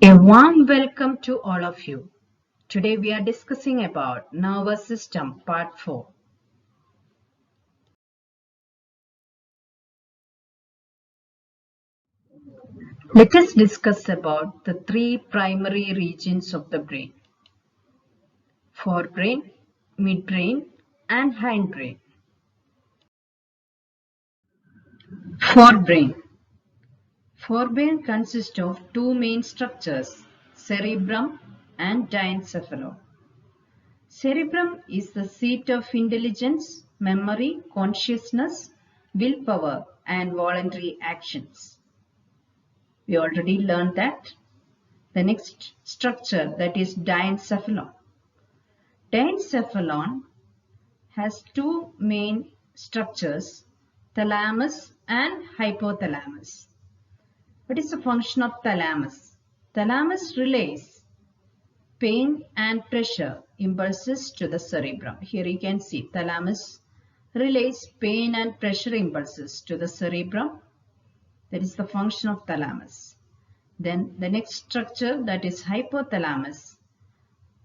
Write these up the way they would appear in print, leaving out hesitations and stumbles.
A warm welcome to all of you. Today we are discussing about nervous system part 4. Let us discuss about the three primary regions of the brain: forebrain, midbrain and hindbrain. Forebrain. Forebrain consists of two main structures, cerebrum and diencephalon. Cerebrum is the seat of intelligence, memory, consciousness, willpower, and voluntary actions. We already learned that. The next structure, that is diencephalon. Diencephalon has two main structures, thalamus and hypothalamus. What is the function of thalamus? Thalamus relays pain and pressure impulses to the cerebrum. Here you can see thalamus relays pain and pressure impulses to the cerebrum. That is the function of thalamus. Then the next structure, that is hypothalamus,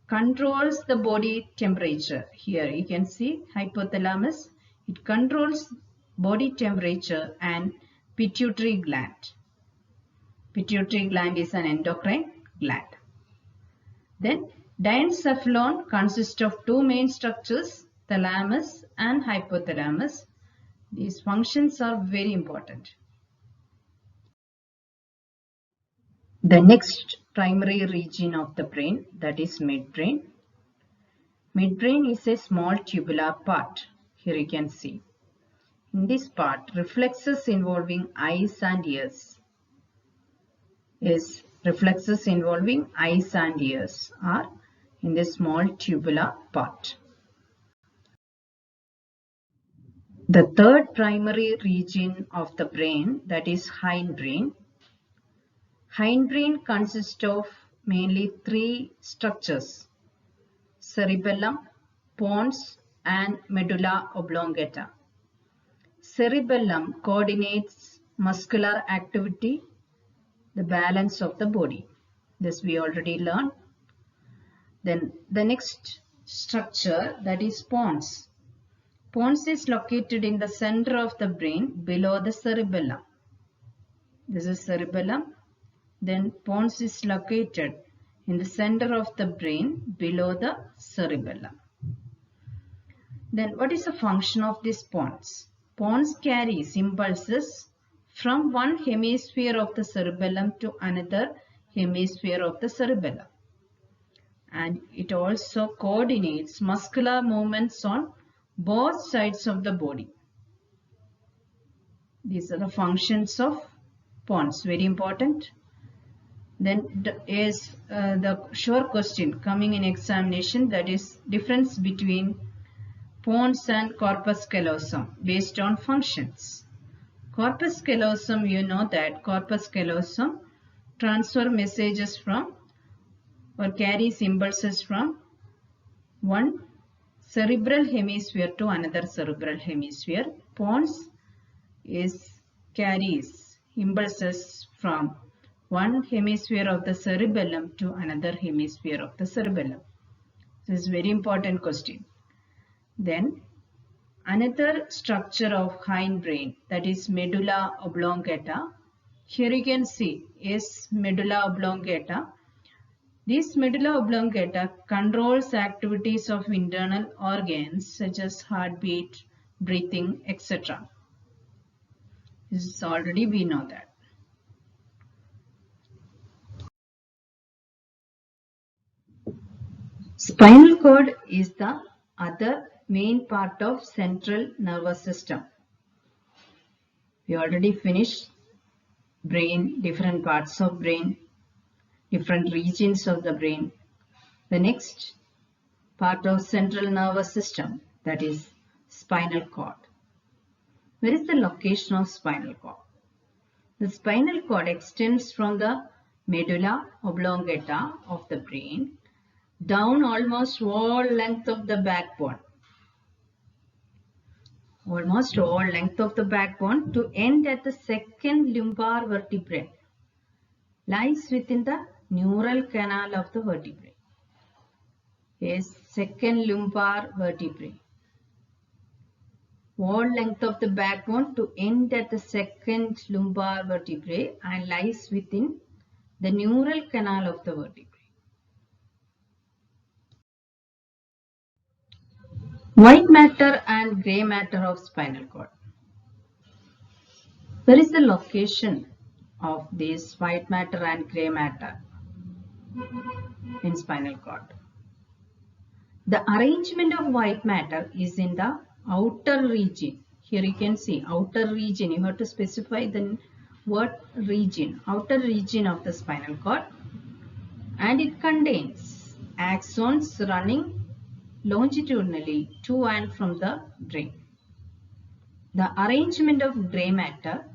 controls the body temperature. Here you can see hypothalamus. It controls body temperature and pituitary gland. Pituitary gland is an endocrine gland. Then diencephalon consists of two main structures, thalamus and hypothalamus. These functions are very important. The next primary region of the brain, that is midbrain. Midbrain is a small tubular part. Here you can see. In this part, reflexes involving eyes and ears. Reflexes involving eyes and ears are in this small tubular part. The third primary region of the brain, that is hindbrain. Hindbrain consists of mainly three structures: cerebellum, pons and medulla oblongata. Cerebellum coordinates muscular activity, the balance of the body. This we already learned. Then the next structure, that is pons. Pons is located in the center of the brain below the cerebellum. This is cerebellum. Then pons is located in the center of the brain below the cerebellum. Then what is the function of this pons? Pons carries impulses from one hemisphere of the cerebellum to another hemisphere of the cerebellum. And it also coordinates muscular movements on both sides of the body. These are the functions of pons, very important. Then is the sure question coming in examination, that is difference between pons and corpus callosum based on functions. Corpus callosum, you know that corpus callosum transfer messages from or carries impulses from one cerebral hemisphere to another cerebral hemisphere. Pons carries impulses from one hemisphere of the cerebellum to another hemisphere of the cerebellum. This is very important question. Then another structure of hindbrain, that is medulla oblongata. Here you can see is medulla oblongata. This medulla oblongata controls activities of internal organs such as heartbeat, breathing, etc. This is already we know that. Spinal cord is the other main part of central nervous system. We already finished brain, different parts of brain, different regions of the brain. The next part of central nervous system, that is spinal cord. Where is the location of spinal cord? The spinal cord extends from the medulla oblongata of the brain down almost all length of the backbone. Almost all length of the backbone to end at the second lumbar vertebrae. Lies within the neural canal of the vertebrae. A second lumbar vertebrae. Whole length of the backbone to end at the second lumbar vertebrae and lies within the neural canal of the vertebrae. White matter and grey matter of spinal cord. Where is the location of this white matter and grey matter in spinal cord? The arrangement of white matter is in the outer region. Here you can see outer region. You have to specify the word region, outer region of the spinal cord, and it contains axons running longitudinally to and from the brain. The arrangement of grey matter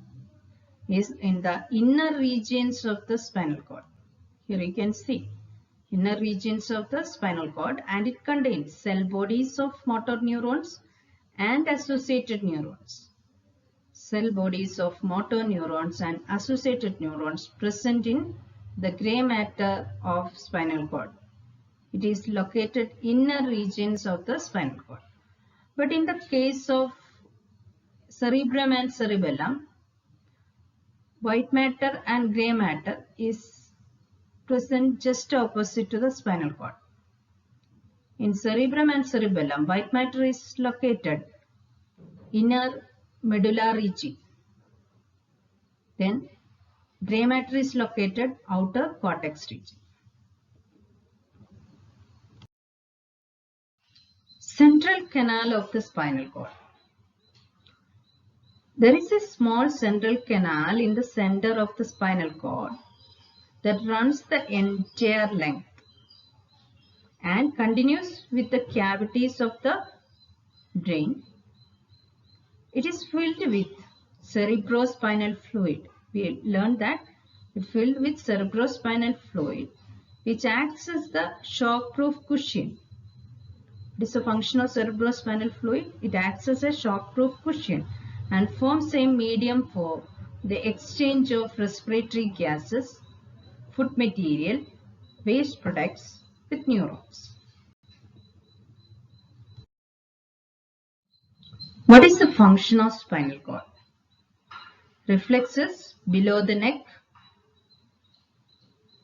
is in the inner regions of the spinal cord. Here you can see inner regions of the spinal cord, and it contains cell bodies of motor neurons and associated neurons. Cell bodies of motor neurons and associated neurons present in the grey matter of spinal cord. It is located in inner regions of the spinal cord. But in the case of cerebrum and cerebellum, white matter and grey matter is present just opposite to the spinal cord. In cerebrum and cerebellum, white matter is located inner medulla region. Then grey matter is located outer cortex region. Central canal of the spinal cord. There is a small central canal in the center of the spinal cord that runs the entire length and continues with the cavities of the brain. It is filled with cerebrospinal fluid. We learned that it filled with cerebrospinal fluid, which acts as the shockproof cushion. It is a function of cerebrospinal fluid. It acts as a shockproof cushion and forms a medium for the exchange of respiratory gases, food material, waste products with neurons. What is the function of spinal cord? Reflexes below the neck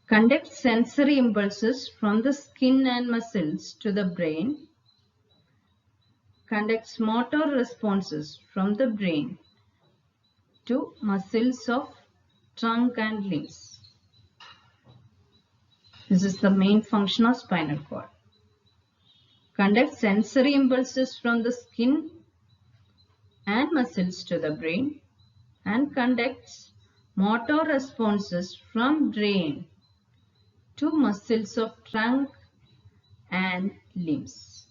conduct sensory impulses from the skin and muscles to the brain, conducts motor responses from the brain to muscles of trunk and limbs. This is the main function of spinal cord. Conducts sensory impulses from the skin and muscles to the brain and conducts motor responses from brain to muscles of trunk and limbs.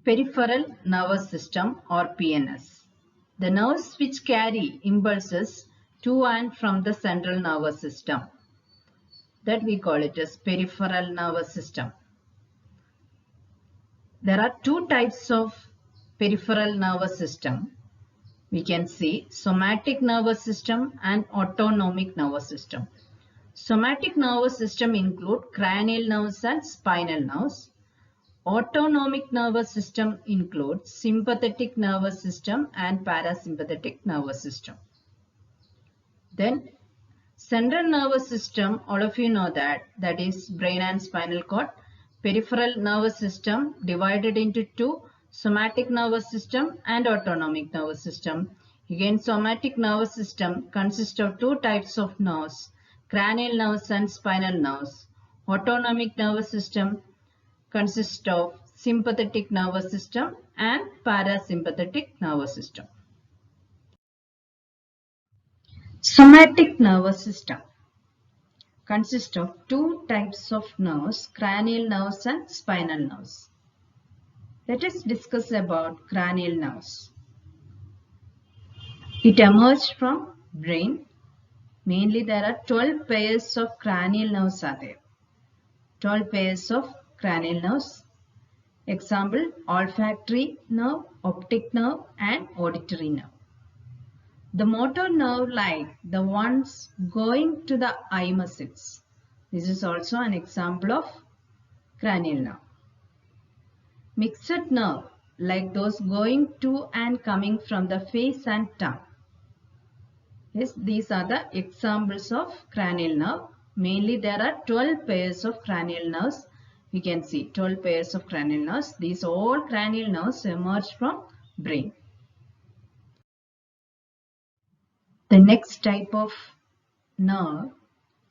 Peripheral nervous system or PNS. The nerves which carry impulses to and from the central nervous system. That we call it as peripheral nervous system. There are two types of peripheral nervous system. We can see somatic nervous system and autonomic nervous system. Somatic nervous system include cranial nerves and spinal nerves. Autonomic nervous system includes sympathetic nervous system and parasympathetic nervous system. Then central nervous system, all of you know that is brain and spinal cord. Peripheral nervous system divided into two, somatic nervous system and autonomic nervous system. Again, somatic nervous system consists of two types of nerves, cranial nerves and spinal nerves. Autonomic nervous system consists of sympathetic nervous system and parasympathetic nervous system. Somatic nervous system consists of two types of nerves, cranial nerves and spinal nerves. Let us discuss about cranial nerves. It emerged from brain. Mainly there are 12 pairs of cranial nerves are there. 12 pairs of cranial nerves. Example, olfactory nerve, optic nerve and auditory nerve. The motor nerve like the ones going to the eye muscles. This is also an example of cranial nerve. Mixed nerve like those going to and coming from the face and tongue. Yes, these are the examples of cranial nerve. Mainly there are 12 pairs of cranial nerves. We can see 12 pairs of cranial nerves. These all cranial nerves emerge from brain. The next type of nerve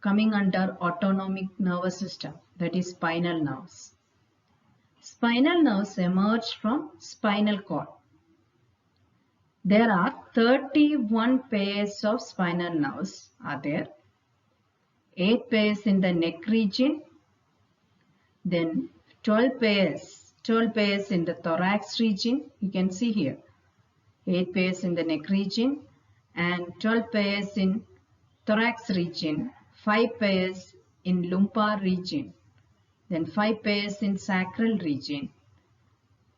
coming under autonomic nervous system, that is spinal nerves. Spinal nerves emerge from spinal cord. There are 31 pairs of spinal nerves are there. 8 pairs in the neck region, then 12 pairs in the thorax region. You can see here 8 pairs in the neck region and 12 pairs in thorax region, 5 pairs in lumbar region, then 5 pairs in sacral region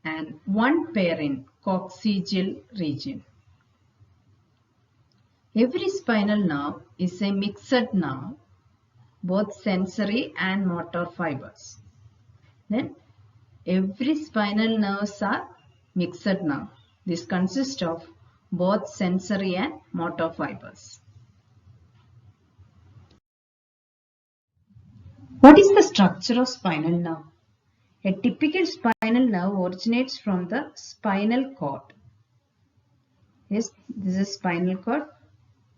and 1 pair in coccygeal region. Every spinal nerve is a mixed nerve, both sensory and motor fibers. Then every spinal nerves are mixed nerve. This consists of both sensory and motor fibers. What is the structure of spinal nerve? A typical spinal nerve originates from the spinal cord. Yes, this is spinal cord.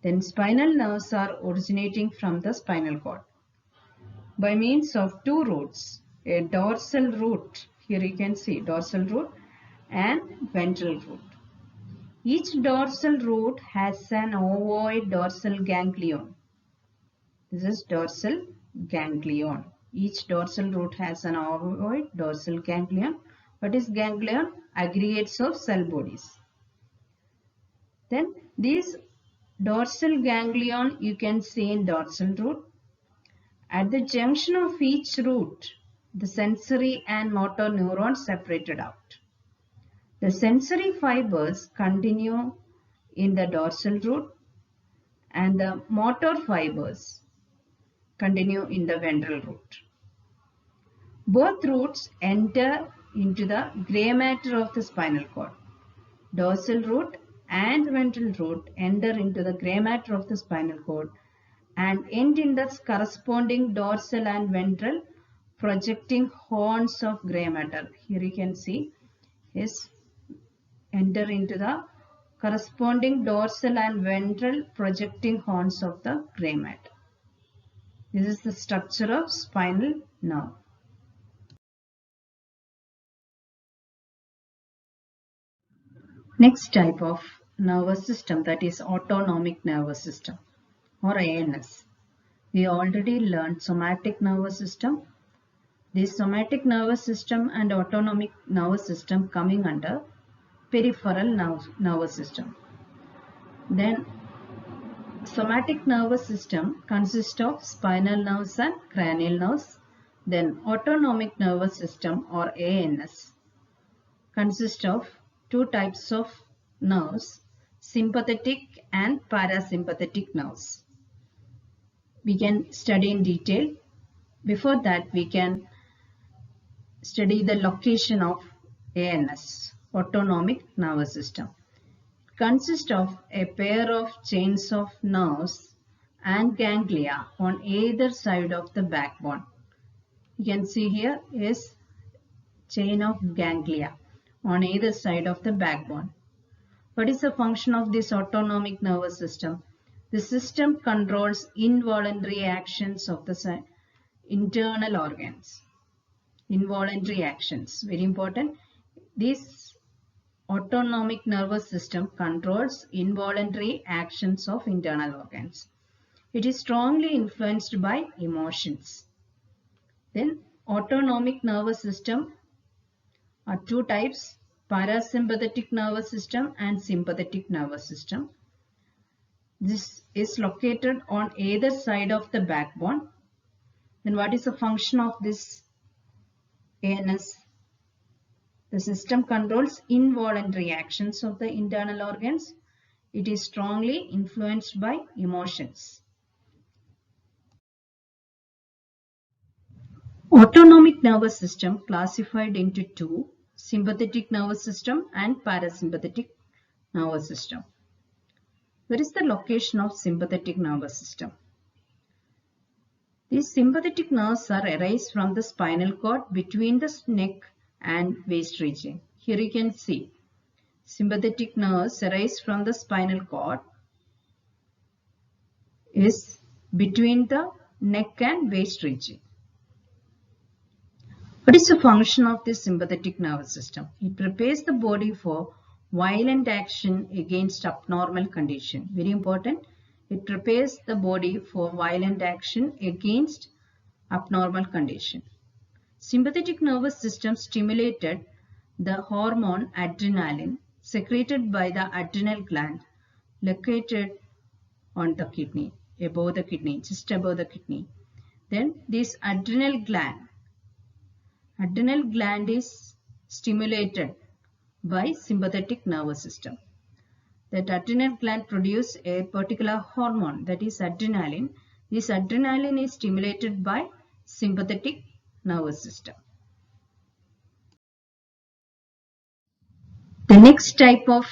Then spinal nerves are originating from the spinal cord by means of two roots, a dorsal root, here you can see dorsal root and ventral root. Each dorsal root has an ovoid dorsal ganglion. This is dorsal ganglion. Each dorsal root has an ovoid dorsal ganglion. What is ganglion? Aggregates of cell bodies. Then these dorsal ganglion you can see in dorsal root. At the junction of each root, the sensory and motor neurons separated out. The sensory fibers continue in the dorsal root and the motor fibers continue in the ventral root. Both roots enter into the gray matter of the spinal cord. Dorsal root and ventral root enter into the gray matter of the spinal cord and end in the corresponding dorsal and ventral projecting horns of gray matter. Here you can see is enter into the corresponding dorsal and ventral projecting horns of the gray matter. This is the structure of spinal nerve. Next type of nervous system, that is autonomic nervous system or ANS. We already learned somatic nervous system. This somatic nervous system and autonomic nervous system coming under peripheral nervous system. Then somatic nervous system consists of spinal nerves and cranial nerves. Then autonomic nervous system or ANS consists of two types of nerves, sympathetic and parasympathetic nerves. We can study in detail. Before that, we can study the location of ANS, autonomic nervous system. It consists of a pair of chains of nerves and ganglia on either side of the backbone. You can see here is chain of ganglia on either side of the backbone. What is the function of this autonomic nervous system? The system controls involuntary actions of the internal organs. Involuntary actions, very important. This autonomic nervous system controls involuntary actions of internal organs. It is strongly influenced by emotions. Then autonomic nervous system are two types, parasympathetic nervous system and sympathetic nervous system. This is located on either side of the backbone. Then what is the function of this ANS? The system controls involuntary actions of the internal organs. It is strongly influenced by emotions. Autonomic nervous system classified into two: sympathetic nervous system and parasympathetic nervous system. Where is the location of sympathetic nervous system? These sympathetic nerves are arise from the spinal cord between the neck and waist region. Here you can see sympathetic nerves arise from the spinal cord is between the neck and waist region. What is the function of this sympathetic nervous system? It prepares the body for violent action against abnormal condition. Very important. It prepares the body for violent action against abnormal condition. Sympathetic nervous system stimulated the hormone adrenaline secreted by the adrenal gland located on the kidney, above the kidney, just above the kidney. Then this adrenal gland is stimulated by sympathetic nervous system. That adrenal gland produces a particular hormone, that is adrenaline. This adrenaline is stimulated by sympathetic nervous system. The next type of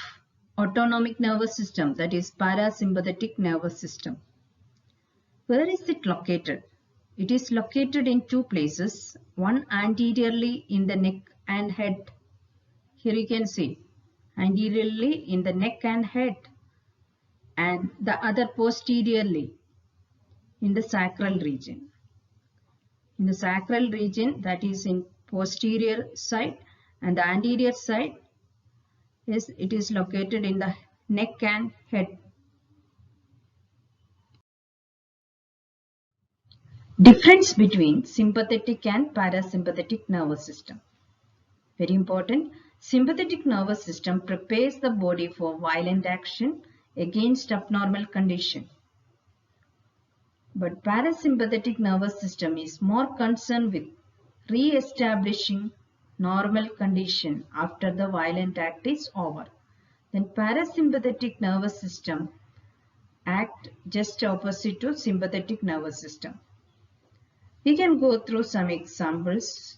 autonomic nervous system, that is parasympathetic nervous system. Where is it located? It is located in two places, one anteriorly in the neck and head. Here you can see anteriorly in the neck and head, and the other posteriorly in the sacral region. In the sacral region, that is in posterior side, and the anterior side it is located in the neck and head. Difference between sympathetic and parasympathetic nervous system. Very important. Sympathetic nervous system prepares the body for violent action against abnormal condition. But parasympathetic nervous system is more concerned with re-establishing normal condition after the violent act is over. Then parasympathetic nervous system act just opposite to sympathetic nervous system. We can go through some examples.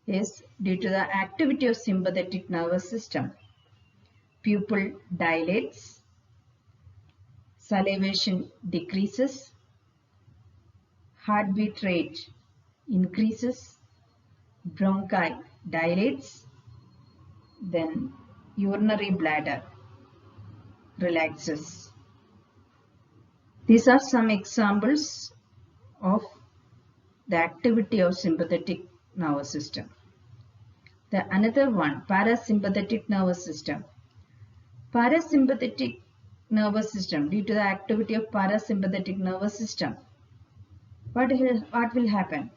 Yes, due to the activity of sympathetic nervous system, pupil dilates, salivation decreases, heartbeat rate increases, bronchi dilates, then urinary bladder relaxes. These are some examples of the activity of sympathetic nervous system. The another one, parasympathetic nervous system. Parasympathetic nervous system, due to the activity of parasympathetic nervous system, what will happen?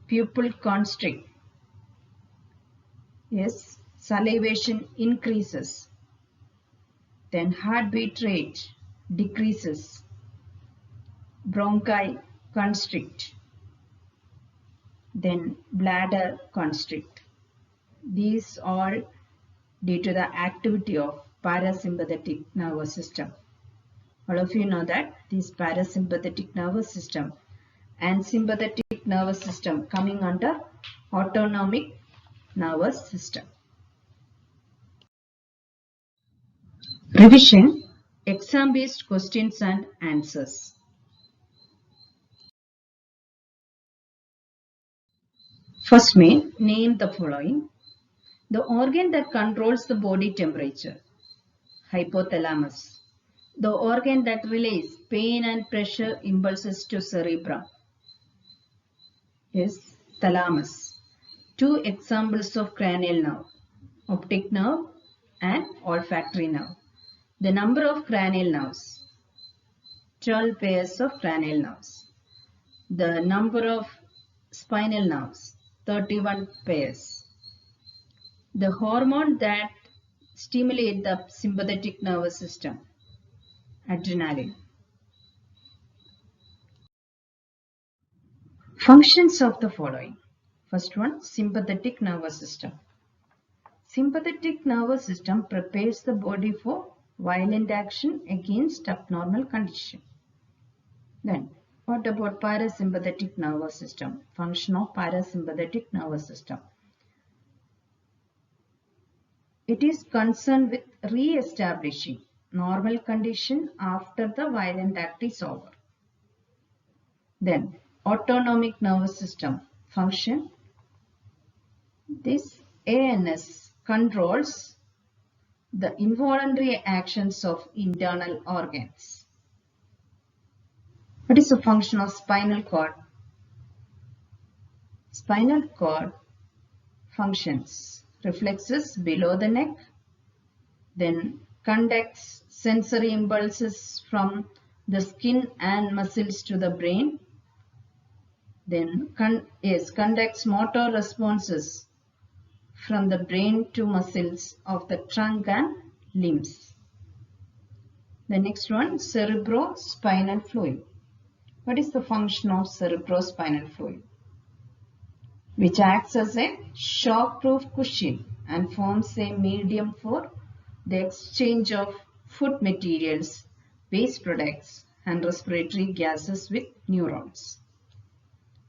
Pupil constrict. Yes, salivation increases. Then heartbeat rate decreases. Bronchi constrict. Then bladder constrict. These all due to the activity of parasympathetic nervous system. All of you know that this parasympathetic nervous system and sympathetic nervous system coming under autonomic nervous system. Revision, exam-based questions and answers. First main, name the following. The organ that controls the body temperature, hypothalamus. The organ that relays pain and pressure impulses to cerebrum is thalamus. Two examples of cranial nerve, optic nerve and olfactory nerve. The number of cranial nerves, 12 pairs of cranial nerves. The number of spinal nerves, 31 pairs. The hormone that stimulates the sympathetic nervous system, adrenaline. Functions of the following. First one, sympathetic nervous system. Sympathetic nervous system prepares the body for violent action against abnormal condition. Then, what about parasympathetic nervous system? Function of parasympathetic nervous system. It is concerned with re-establishing normal condition after the violent act is over. Then, autonomic nervous system function. This ANS controls the involuntary actions of internal organs. What is the function of spinal cord? Spinal cord functions. Reflexes below the neck, then conducts sensory impulses from the skin and muscles to the brain, then conducts motor responses from the brain to muscles of the trunk and limbs. The next one, cerebrospinal fluid. What is the function of cerebrospinal fluid? Which acts as a shock-proof cushion and forms a medium for the exchange of food materials, waste products, and respiratory gases with neurons.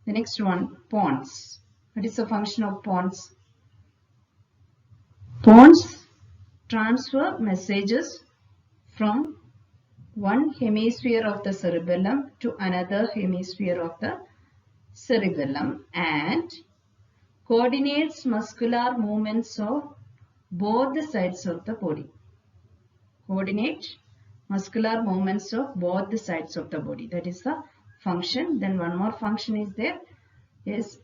The next one, pons. What is the function of pons? Pons transfer messages from one hemisphere of the cerebellum to another hemisphere of the cerebellum and coordinates muscular movements of both the sides of the body. Coordinate muscular movements of both the sides of the body. That is the function. Then one more function is there. Yes,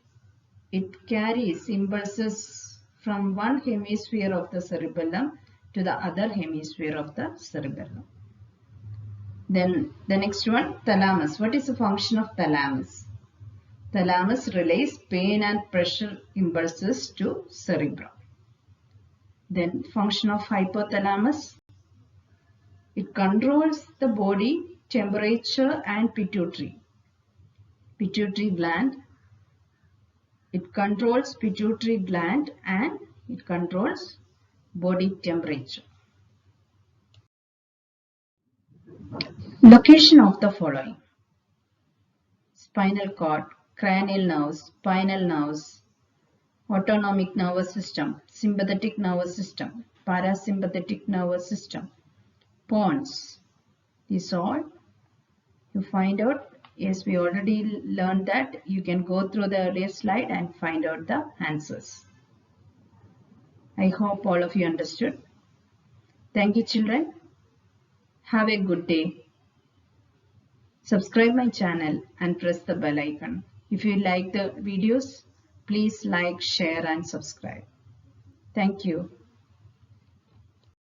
it carries impulses from one hemisphere of the cerebellum to the other hemisphere of the cerebellum. Then the next one, thalamus. What is the function of thalamus? Thalamus relays pain and pressure impulses to cerebrum. Then function of hypothalamus. It controls the body temperature and pituitary. Pituitary gland. It controls pituitary gland and it controls body temperature. Location of the following: spinal cord, cranial nerves, spinal nerves, autonomic nervous system, sympathetic nervous system, parasympathetic nervous system, pons. These all you find out. Yes, we already learned that. You can go through the earlier slide and find out the answers. I hope all of you understood. Thank you, children. Have a good day. Subscribe my channel and press the bell icon. If you like the videos, please like, share and subscribe. Thank you.